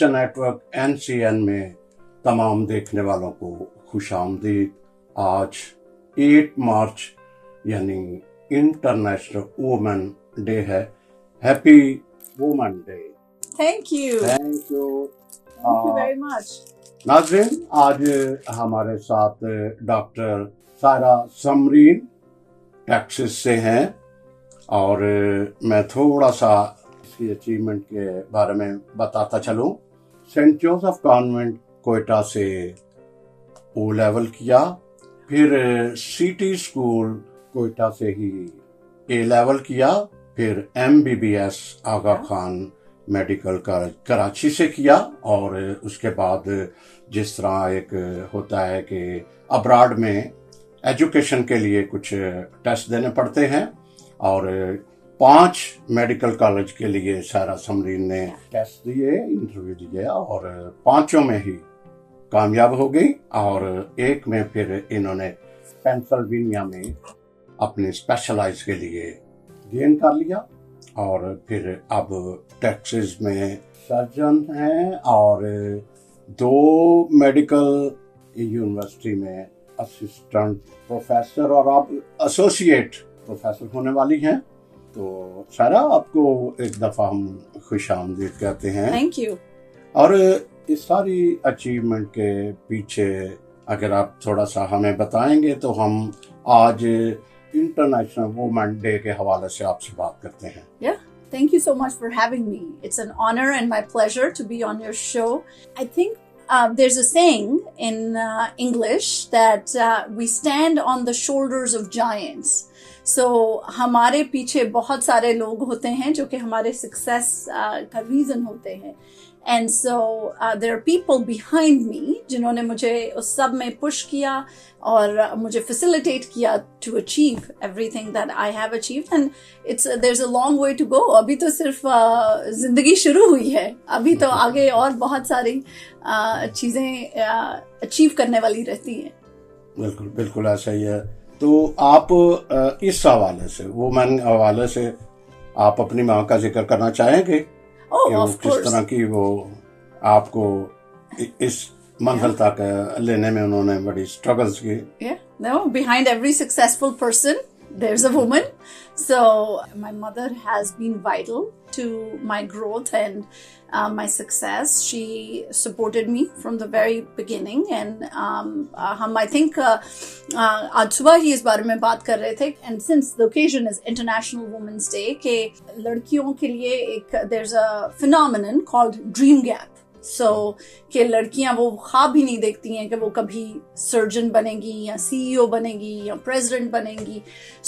Christian network NCN में तमाम देखने वालों को खुशामदीद। आज 8 मार्च यानी इंटरनेशनल वुमेन डे है। Happy women day. Thank you very much. नाज़रीन, आज हमारे साथ डॉक्टर सायरा समरीन टेक्सास से हैं और मैं थोड़ा सा इसकी अचीवमेंट के बारे में बताता चलूं। सेंट जोसेफ कॉन्वेंट कोयटा से O लेवल किया, फिर सिटी स्कूल कोयटा से ही A लेवल किया, फिर MBBS आगा खान मेडिकल कॉलेज कराची से किया और उसके बाद जिस तरह एक होता है कि अब्राड में एजुकेशन के लिए कुछ टेस्ट देने पड़ते हैं और 5 मेडिकल कॉलेज के लिए सायरा समरीन ने टेस्ट दिए, इंटरव्यू दिए और 5 में ही कामयाब हो गई और एक में फिर इन्होंने पेंसिल्वेनिया में अपने स्पेशलाइज के लिए गेन कर लिया और फिर अब टेक्सास में सर्जन हैं और 2 मेडिकल यूनिवर्सिटी में असिस्टेंट प्रोफेसर और अब एसोसिएट प्रोफेसर होने वाली हैं। तो सारा आपको एक दफा हम खुशामदीद कहते हैं। Thank you. और इस सारी अचीवमेंट के पीछे अगर आप थोड़ा सा हमें बताएंगे तो हम आज इंटरनेशनल वुमेन डे के हवाले से आपसे बात करते हैं। Thank you so much for having me. It's an honor and my pleasure to be on your show. I think there's a saying in English that we stand on the shoulders of giants. So हमारे पीछे बहुत सारे लोग होते हैं जो कि हमारे सक्सेस का रीज़न होते हैं। And so there are people behind me जिन्होंने मुझे उस सब में पुश किया और मुझे facilitate किया to achieve everything that I have achieved, and there's a long way to go. अभी तो सिर्फ जिंदगी शुरू हुई है, अभी तो आगे और बहुत सारी चीजें अचीव करने वाली रहती हैं। बिल्कुल बिल्कुल ऐसा ही है। तो आप इस हवाले से वुमेन हवाले से आप अपनी माँ का जिक्र करना चाहेंगे कि वो किस तरह की वो आपको इस मंजिल तक लेने में उन्होंने बड़ी स्ट्रगल्स की? Behind every successful person there's a woman. So my mother has been vital to my growth and my success. She supported me from the very beginning and हम I think आज सुबह ही इस बारे में बात कर रहे थे, and since the occasion is International Women's Day कि लड़कियों के लिए एक there's a phenomenon called dream gap. So कि लड़कियां वो ख्वाब ही नहीं देखती हैं कि वो कभी सर्जन बनेगी या CEO बनेगी या प्रेसिडेंट बनेगी।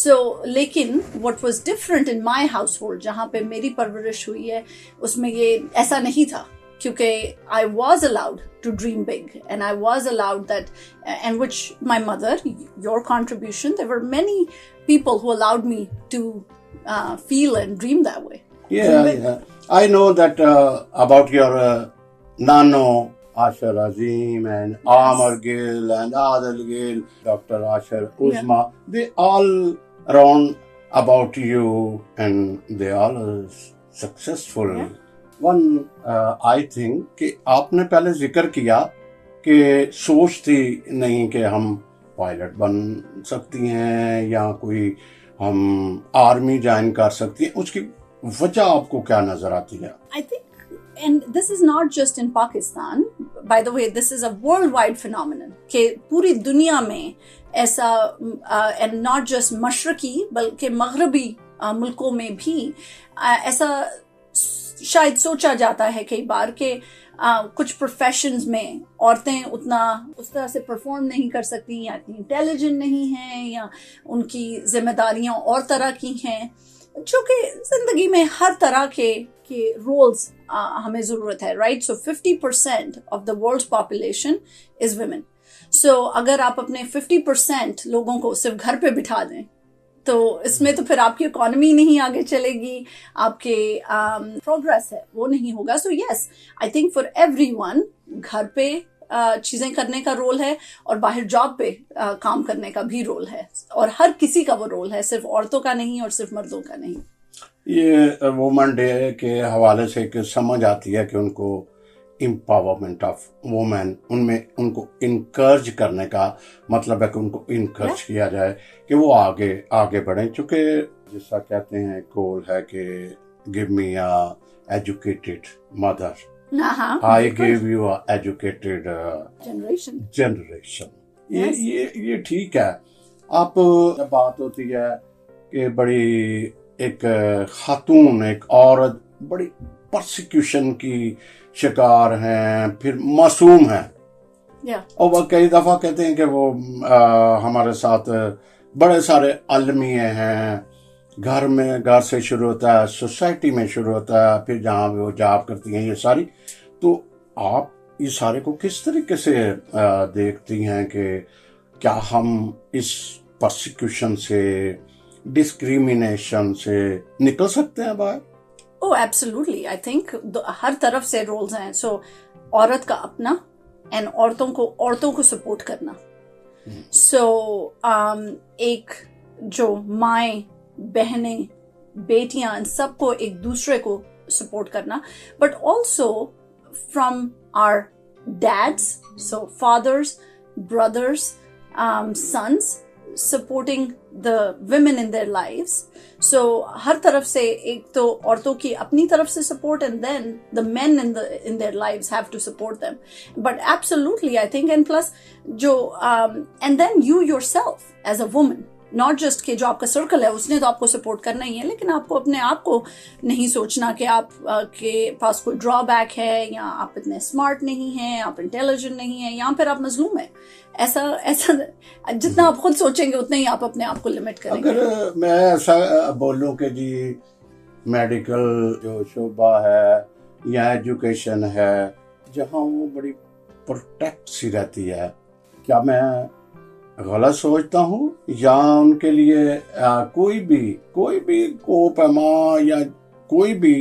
So लेकिन what was different in my household जहाँ पे मेरी परवरिश हुई है उसमें ये ऐसा नहीं था, क्योंकि I was allowed to dream big and I was allowed that, and which my mother, your contribution, there were many people who allowed me to feel and dream that way. Yeah. I know that about your Nano Asher Azim and Amar Gill and Adil Gill, Dr. Asher Uzma, they all around about you and they all are successful. One I think कि आपने पहले जिक्र किया कि सोच थी नहीं कि हम पायलट बन सकती हैं या कोई हम आर्मी ज्वाइन कर सकती हैं, उसकी वजह आपको क्या नजर आती है? I think, and this is not just in Pakistan, by the way, this is a worldwide phenomenon कि पूरी दुनिया में ऐसा and not just मशरकी बल्कि मगरबी मुल्कों में भी ऐसा शायद सोचा जाता है कई बार कि कुछ प्रोफेशंस में औरतें उतना उस तरह से परफॉर्म नहीं कर सकती या इतनी इंटेलिजेंट नहीं हैं या उनकी जिम्मेदारियां और तरह की हैं, जो कि जिंदगी में हर तरह के रोल्स हमें ज़रूरत है, right? So 50% of the world population is women. So अगर आप अपने 50% लोगों को सिर्फ घर पे बिठा दें तो इसमें तो फिर आपकी इकोनॉमी नहीं आगे चलेगी, आपके प्रोग्रेस है वो नहीं होगा। So yes, I think for everyone घर पे चीज़ें करने का रोल है और बाहर जॉब पे काम करने का भी रोल है, और हर किसी का वो रोल है, सिर्फ औरतों का नहीं और सिर्फ मर्दों का नहीं। ये वुमेन डे के हवाले से एक समझ आती है कि उनको empowerment of women, उनमें उनको encourage करने का मतलब है कि उनको encourage किया जाए कि वो आगे आगे बढ़ें, चूँकि जैसा कहते हैं गोल है कि give me a educated mother, I give you a educated generation. ये ठीक है. आप बात होती है कि बड़ी एक खातून, एक औरत बड़ी परसिक्यूशन की शिकार हैं, फिर मासूम हैं, और वो कई दफ़ा कहते हैं कि वो हमारे साथ बड़े सारे अलमिए हैं, घर से शुरू होता है, सोसाइटी में शुरू होता है, फिर जहाँ वो जॉब करती हैं, ये सारी. तो आप ये सारे को किस तरीके से देखती हैं कि क्या हम इस परसिक्यूशन से, डिस्क्रिमिनेशन से निकल सकते हैं बाहर? Oh, absolutely. I think हर तरफ से रोल्स हैं. So औरत का अपना एंड औरतों को सपोर्ट करना. So एक जो माएँ, बहनें, बेटियां, इन सबको एक दूसरे को सपोर्ट करना, but also from our dads, so fathers, brothers, sons, supporting the women in their lives. So हर तरफ से एक तो औरतों की अपनी तरफ से support, and then the men in their lives have to support them. But absolutely, I think, and plus जो and then you yourself as a woman, not just कि जो आपका सर्कल है उसने तो आपको सपोर्ट करना ही है, लेकिन आपको अपने आप को नहीं सोचना कि आप के पास कोई ड्रॉबैक है, या आप इतने स्मार्ट नहीं हैं, आप इंटेलिजेंट नहीं हैं, या फिर आप मजलूम हैं. ऐसा जितना आप खुद सोचेंगे उतना ही आप अपने आप को लिमिट करेंगे. अगर मैं ऐसा बोलूं कि जी मेडिकल जो शोबा है या एजुकेशन है जहाँ वो बड़ी प्रोटेक्ट सी रहती है, क्या मैं गलत सोचता हूँ, या उनके लिए कोई भी कोपैमा या कोई भी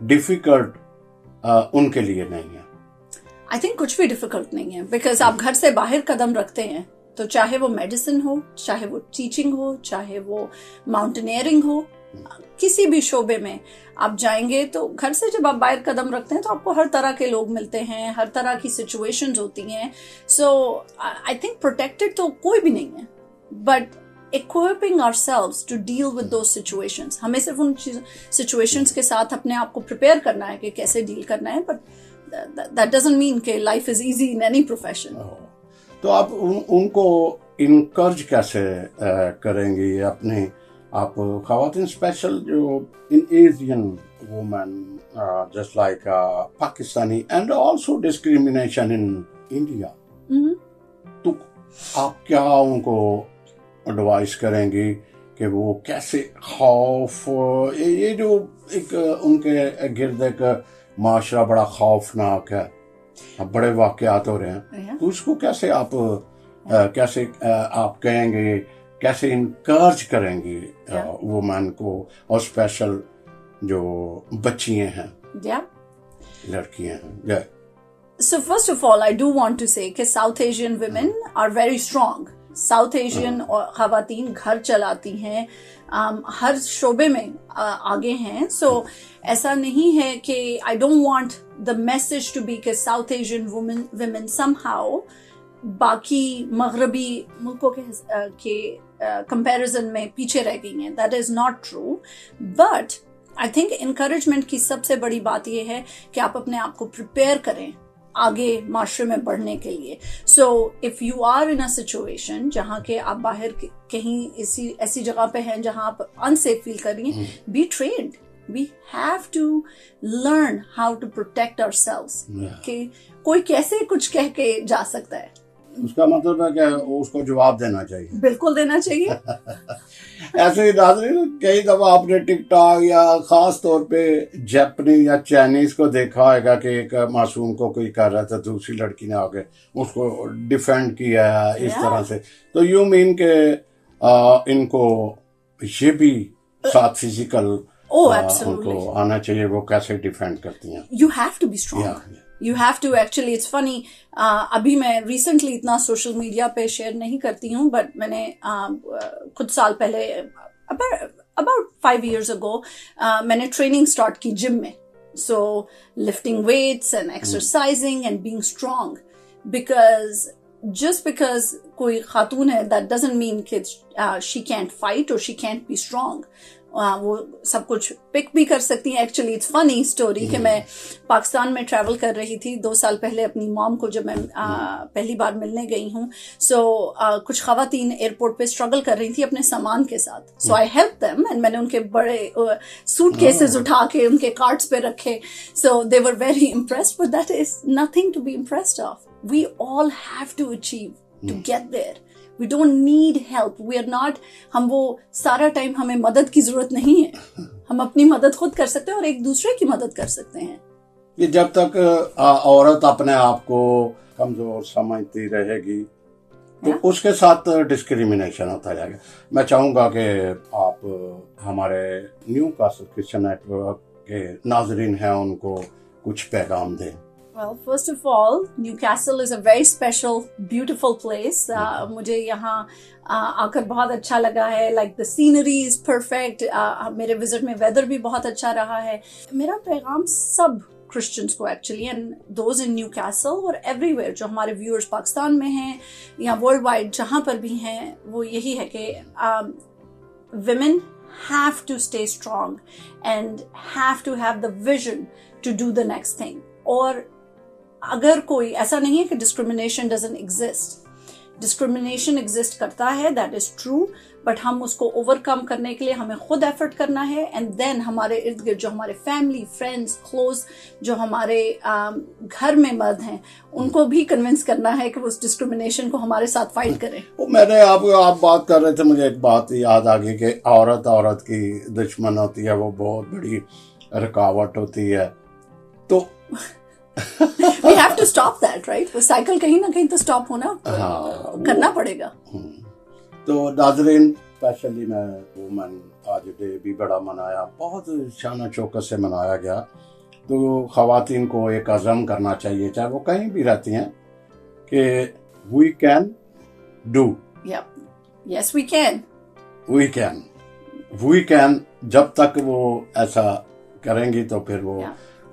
डिफिकल्ट उनके लिए नहीं है? आई थिंक कुछ भी डिफिकल्ट नहीं है, बिकॉज आप घर से बाहर कदम रखते हैं तो चाहे वो मेडिसिन हो, चाहे वो टीचिंग हो, चाहे वो माउंटेनियरिंग हो, किसी भी शोबे में आप जाएंगे तो घर से जब आप बाहर कदम रखते हैं तो आपको हर तरह के लोग मिलते हैं, हर तरह की सिचुएशंस होती हैं. सो आई थिंक प्रोटेक्टेड तो कोई भी नहीं है, but equipping ourselves to deal with those situations. हमें सिर्फ उन situations के साथ अपने आप को prepare करना है कि कैसे deal करना है, but that doesn't mean कि life is easy in any profession. तो आप उनको encourage कैसे करेंगी अपने आप ख़वातीन, स्पेशल जो in Asian women just like Pakistani and also discrimination in India. तो आप क्या उनको एडवाइस करेंगी कि वो कैसे खौफ, ये जो एक उनके गिर्द एक माशरा बड़ा खौफनाक है, अब बड़े वाक़यात हो रहे हैं, तो उसको कैसे आप कहेंगे, कैसे इनकरेज करेंगी वुमेन को, और स्पेशल जो बच्चियां हैं, लड़कियां हैं? So first of all, I do want to say कि South Asian women are very strong. South Asian ख़वातीन घर चलाती हैं, हर शोबे में आगे हैं. सो ऐसा नहीं है कि I don't want the message to be कि साउथ एशियन वुमेन समहाउ बाकी मगरबी मुल्कों के कंपैरिजन में पीछे रह गई हैं. That is not true, but I think encouragement की सबसे बड़ी बात यह है कि आप अपने आप को प्रिपेयर करें आगे माशरे में बढ़ने के लिए. So if you are in a situation जहाँ के आप बाहर कहीं ऐसी जगह पे हैं जहाँ आप अनसेफ फील कर रही हैं, be trained. We have to learn how to protect ourselves. कि कोई कैसे कुछ कह के जा सकता है, उसका मतलब है कि उसको जवाब देना चाहिए. बिल्कुल देना चाहिए. ऐसे ही नाज़रीन, कई दफ़ा आपने टिकटॉक या ख़ास तौर पे जापानीज या चाइनीज़ को देखा होगा कि एक मासूम को कोई कर रहा था, दूसरी लड़की ने आके उसको डिफेंड किया इस तरह से. तो यू मीन के इनको ये भी साथ फिजिकल उनको आना चाहिए, वो कैसे डिफेंड करती हैं? You have to be strong. You have to actually, it's funny, अभी मैं recently इतना social media पे share नहीं करती हूँ, but मैंने कुछ साल पहले about 5 years ago मैंने training start की gym में. So lifting weights and exercising and being strong, because just because कोई खातून है that doesn't mean कि she can't fight or she can't be strong. वो सब कुछ पिक भी कर सकती हैं. एक्चुअली इट्स फनी स्टोरी कि मैं पाकिस्तान में ट्रैवल कर रही थी 2 साल पहले अपनी मॉम को जब मैं पहली बार मिलने गई हूँ. सो कुछ खवातीन एयरपोर्ट पे स्ट्रगल कर रही थी अपने सामान के साथ. सो आई हेल्प देम एंड मैंने उनके बड़े सूट केसेस उठा के उनके कार्ट्स पे रखे. So they were very impressed, but that is nothing to be impressed of. We all have to achieve to get there. We don't need help. We are not, हम वो सारा time हमें मदद की जरूरत नहीं है. हम अपनी मदद खुद कर सकते हैं और एक दूसरे की मदद कर सकते हैं. ये जब तक औरत अपने आप को कमजोर समझती रहेगी तो उसके साथ डिस्क्रिमिनेशन होता जाएगा. मैं चाहूँगा कि आप हमारे न्यू कासल क्रिश्चियन नेटवर्क के नाजरीन हैं उनको कुछ पैगाम दें. Well, first of all, Newcastle is a very special, beautiful place. मुझे यहाँ आकर बहुत अच्छा लगा है. Like the scenery is perfect. मेरे विजिट में वेदर भी बहुत अच्छा रहा है. मेरा पैगाम सब क्रिश्चियंस को actually and those in Newcastle और एवरीवेयर जो हमारे व्यूअर्स पाकिस्तान में हैं या वर्ल्ड वाइड जहाँ पर भी हैं, वो यही है कि women have to stay strong and have to have the vision to do the next thing. और अगर कोई ऐसा नहीं है कि discrimination doesn't exist. Discrimination exist करता है, दैट इज ट्रू, बट हम उसको ओवरकम करने के लिए हमें खुद एफर्ट करना है. एंड देन हमारे इर्द गिर्द जो हमारे फैमिली फ्रेंड्स क्लोज जो हमारे घर में मर्द हैं उनको भी कन्विंस करना है कि वो उस डिस्क्रिमिनेशन को हमारे साथ फाइट करें. मैंने आप बात कर रहे थे, मुझे एक बात याद आ गई कि औरत की दुश्मन होती है, वो बहुत बड़ी रुकावट होती है. तो We have to stop that, right? वो साइकिल कहीं ना कहीं तो स्टॉप होना करना पड़ेगा. तो नाज़रीन, स्पेशली मैं वुमेन आज डे भी बड़ा मनाया, बहुत शान शौकत से मनाया गया. तो ख़वातीन को एक अज़म करना चाहिए, चाहे वो कहीं भी रहती हैं, कि we can do. Yes, we can. We can. जब तक वो ऐसा करेंगी तो फिर वो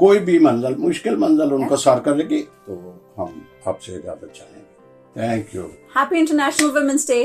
कोई भी मुश्किल मंजिल उनको सर करेगी तो हम आपसे ज़्यादा चाहेंगे. Thank you. Happy International Women's Day.